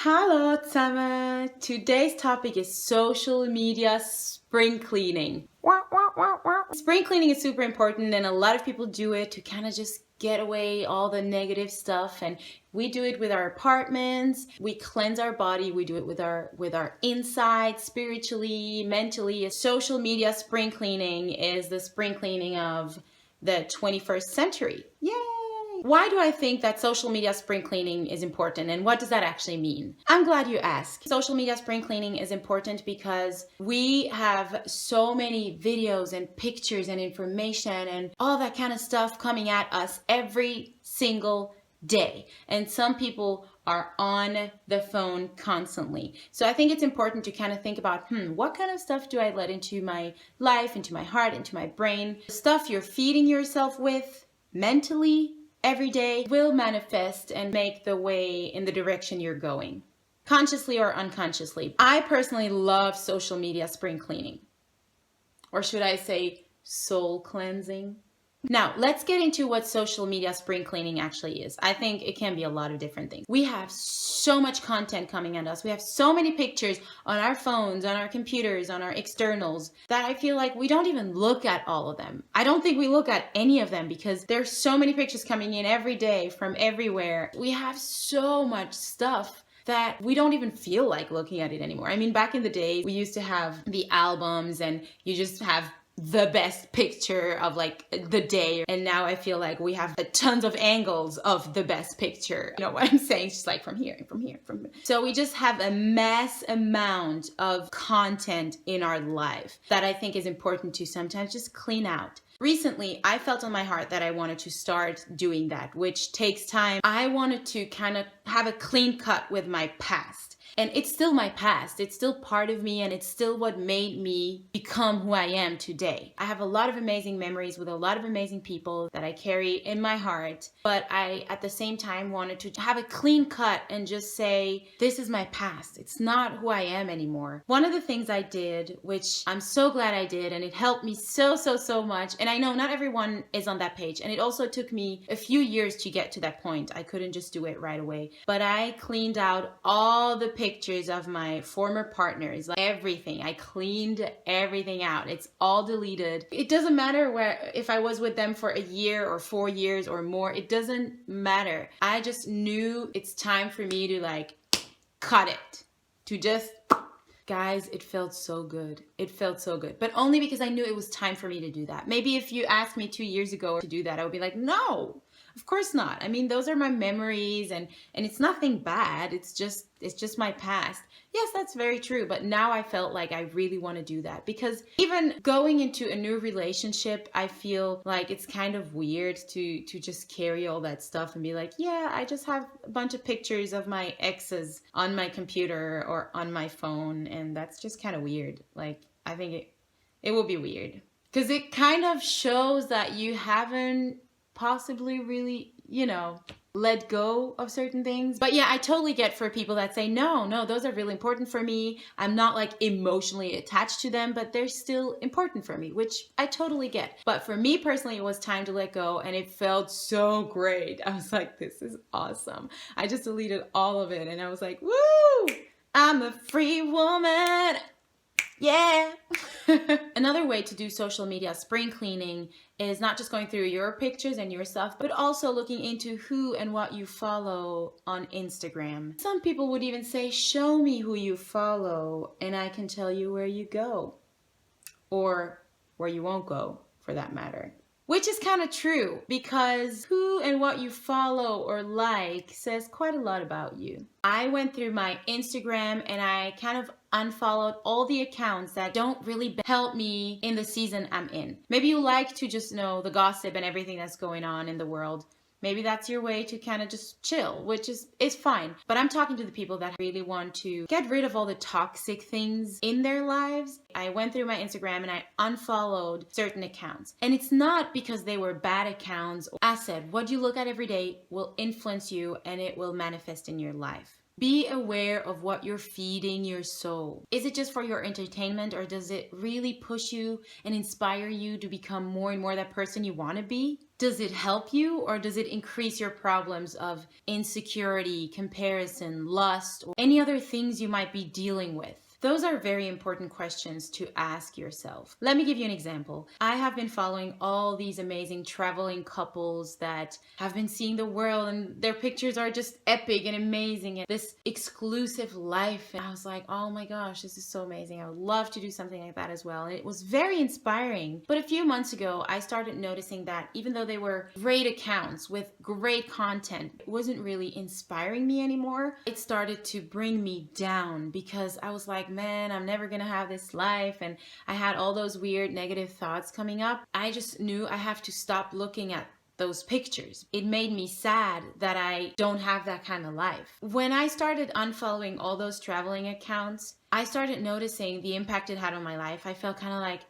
Hallo zusammen! Today's topic is social media spring cleaning. Spring cleaning is super important and a lot of people do it to kind of just get away all the negative stuff, and we do it with our apartments. We cleanse our body. We do it with our inside, spiritually, mentally. Social media spring cleaning is the spring cleaning of the 21st century. Yay! Why do I think that social media spring cleaning is important, and what does that actually mean? I'm glad you asked. Social media spring cleaning is important because we have so many videos and pictures and information and all that kind of stuff coming at us every single day. And some people are on the phone constantly. So I think it's important to kind of think about, what kind of stuff do I let into my life, into my heart, into my brain? The stuff you're feeding yourself with mentally every day will manifest and make the way in the direction you're going, consciously or unconsciously. I personally love social media spring cleaning, or should I say soul cleansing? Now, let's get into what social media spring cleaning actually is. I think it can be a lot of different things. We have so much content coming at us. We have so many pictures on our phones, on our computers, on our externals, that I feel like we don't even look at all of them. I don't think we look at any of them because there's so many pictures coming in every day from everywhere. We have so much stuff that we don't even feel like looking at it anymore. I mean, back in the day, we used to have the albums and you just have the best picture of like the day, and now I feel like we have tons of angles of the best picture. You know what I'm saying? It's just like from here and from here, from here. So we just have a mass amount of content in our life that I think is important to sometimes just clean out. Recently, I felt on my heart that I wanted to start doing that, which takes time. I wanted to kind of have a clean cut with my past. And it's still my past. It's still part of me, and it's still what made me become who I am today. I have a lot of amazing memories with a lot of amazing people that I carry in my heart, but I, at the same time, wanted to have a clean cut and just say, this is my past. It's not who I am anymore. One of the things I did, which I'm so glad I did, and it helped me so much, and I know not everyone is on that page, and it also took me a few years to get to that point. I couldn't just do it right away, but I cleaned out all the pictures of my former partners, like everything. I cleaned everything out. It's all deleted. It doesn't matter if I was with them for a year or 4 years or more. It doesn't matter. I just knew it's time for me to like cut it, to just, guys, it felt so good. It felt so good, but only because I knew it was time for me to do that. Maybe if you asked me 2 years ago to do that, I would be like, no, of course not. I mean, those are my memories, and it's nothing bad. It's just my past. Yes, that's very true. But now I felt like I really want to do that, because even going into a new relationship, I feel like it's kind of weird to just carry all that stuff and be like, yeah, I just have a bunch of pictures of my exes on my computer or on my phone. And that's just kind of weird. Like, I think it will be weird, because it kind of shows that you haven't possibly really, let go of certain things. But yeah, I totally get for people that say, no, those are really important for me. I'm not like emotionally attached to them, but they're still important for me, which I totally get. But for me personally, it was time to let go, and it felt so great. I was like, this is awesome. I just deleted all of it, and I was like, woo, I'm a free woman. Yeah. Another way to do social media spring cleaning is not just going through your pictures and your stuff, but also looking into who and what you follow on Instagram. Some people would even say, show me who you follow and I can tell you where you go, or where you won't go for that matter. Which is kind of true, because who and what you follow or like says quite a lot about you. I went through my Instagram and I kind of unfollowed all the accounts that don't really help me in the season I'm in. Maybe you like to just know the gossip and everything that's going on in the world. Maybe that's your way to kind of just chill, which is fine. But I'm talking to the people that really want to get rid of all the toxic things in their lives. I went through my Instagram and I unfollowed certain accounts. And it's not because they were bad accounts. As said, what you look at every day will influence you, and it will manifest in your life. Be aware of what you're feeding your soul. Is it just for your entertainment, or does it really push you and inspire you to become more and more that person you want to be? Does it help you, or does it increase your problems of insecurity, comparison, lust, or any other things you might be dealing with? Those are very important questions to ask yourself. Let me give you an example. I have been following all these amazing traveling couples that have been seeing the world, and their pictures are just epic and amazing, and this exclusive life. And I was like, oh my gosh, this is so amazing. I would love to do something like that as well. And it was very inspiring. But a few months ago, I started noticing that even though they were great accounts with great content, it wasn't really inspiring me anymore. It started to bring me down because I was like, man, I'm never gonna have this life, and I had all those weird negative thoughts coming up. I just knew I have to stop looking at those pictures. It made me sad that I don't have that kind of life. When I started unfollowing all those traveling accounts, I started noticing the impact it had on my life. I felt kind of like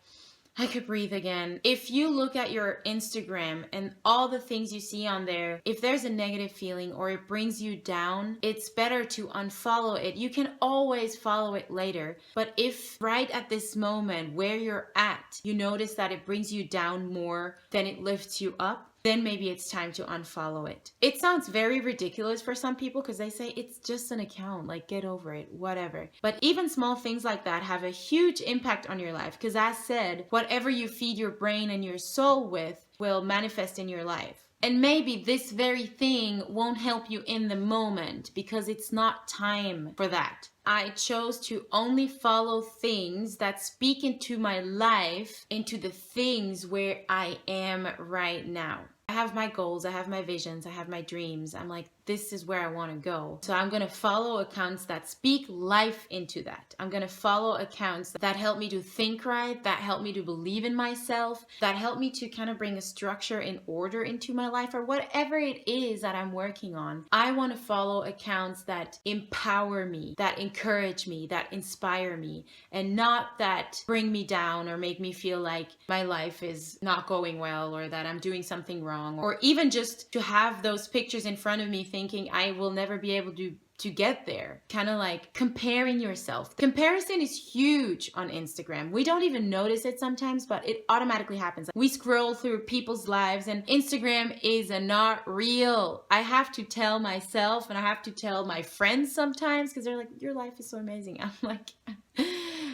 I could breathe again. If you look at your Instagram and all the things you see on there, if there's a negative feeling or it brings you down, it's better to unfollow it. You can always follow it later. But if right at this moment where you're at, you notice that it brings you down more than it lifts you up, then maybe it's time to unfollow it. It sounds very ridiculous for some people because they say it's just an account, like get over it, whatever. But even small things like that have a huge impact on your life because, as said, whatever you feed your brain and your soul with will manifest in your life. And maybe this very thing won't help you in the moment because it's not time for that. I chose to only follow things that speak into my life, into the things where I am right now. I have my goals, I have my visions, I have my dreams. I'm like, this is where I want to go. So I'm going to follow accounts that speak life into that. I'm going to follow accounts that help me to think right, that help me to believe in myself, that help me to kind of bring a structure and order into my life, or whatever it is that I'm working on. I want to follow accounts that empower me, that encourage me, that inspire me, and not that bring me down or make me feel like my life is not going well or that I'm doing something wrong, or even just to have those pictures in front of me thinking I will never be able to get there. Kind of like comparing yourself. Comparison is huge on Instagram. We don't even notice it sometimes, but it automatically happens. We scroll through people's lives and Instagram is not real. I have to tell myself and I have to tell my friends sometimes because they're like, your life is so amazing. I'm like,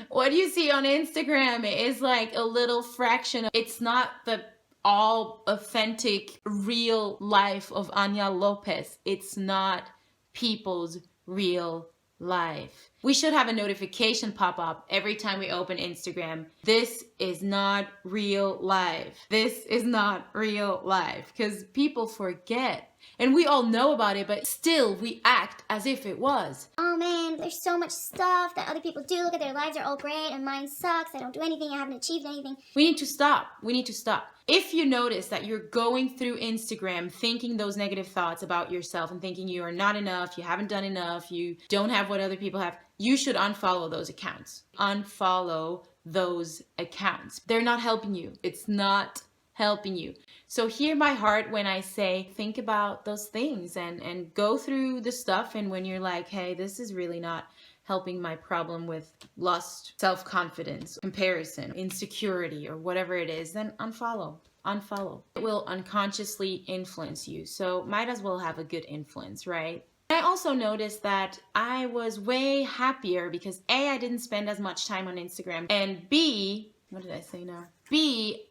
what you see on Instagram is like a little fraction. It's not the all authentic, real life of Anja Lopes. It's not people's real life. We should have a notification pop up every time we open Instagram. This is not real life. This is not real life. Because people forget. And we all know about it, but still we act as if it was. Oh man, there's so much stuff that other people do. Look at their lives are all great and mine sucks. I don't do anything. I haven't achieved anything. We need to stop. We need to stop. If you notice that you're going through Instagram thinking those negative thoughts about yourself and thinking you are not enough, you haven't done enough, you don't have what other people have, you should unfollow those accounts. Unfollow those accounts. They're not helping you. It's not helping you. So hear my heart when I say think about those things and go through the stuff, and when you're like, hey, this is really not helping my problem with lust, self-confidence, comparison, insecurity, or whatever it is, then unfollow. Unfollow. It will unconsciously influence you. So might as well have a good influence, right? I also noticed that I was way happier because A, I didn't spend as much time on Instagram, and B, what did I say now? B,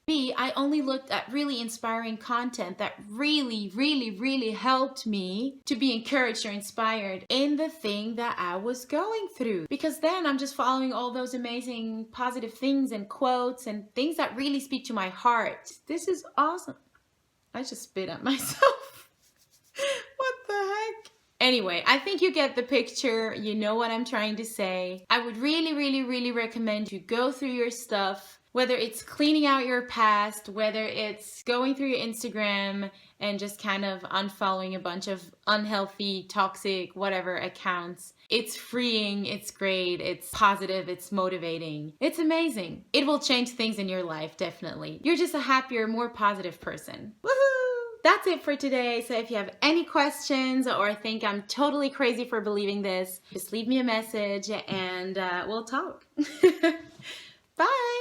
I only looked at really inspiring content that really helped me to be encouraged or inspired in the thing that I was going through. Because then I'm just following all those amazing positive things and quotes and things that really speak to my heart. This is awesome. I just spit at myself. What the heck? Anyway, I think you get the picture. You know what I'm trying to say. I would really recommend you go through your stuff. Whether it's cleaning out your past, whether it's going through your Instagram and just kind of unfollowing a bunch of unhealthy, toxic, whatever accounts. It's freeing, it's great, it's positive, it's motivating. It's amazing. It will change things in your life, definitely. You're just a happier, more positive person. Woohoo! That's it for today. So if you have any questions or think I'm totally crazy for believing this, just leave me a message and we'll talk. Bye!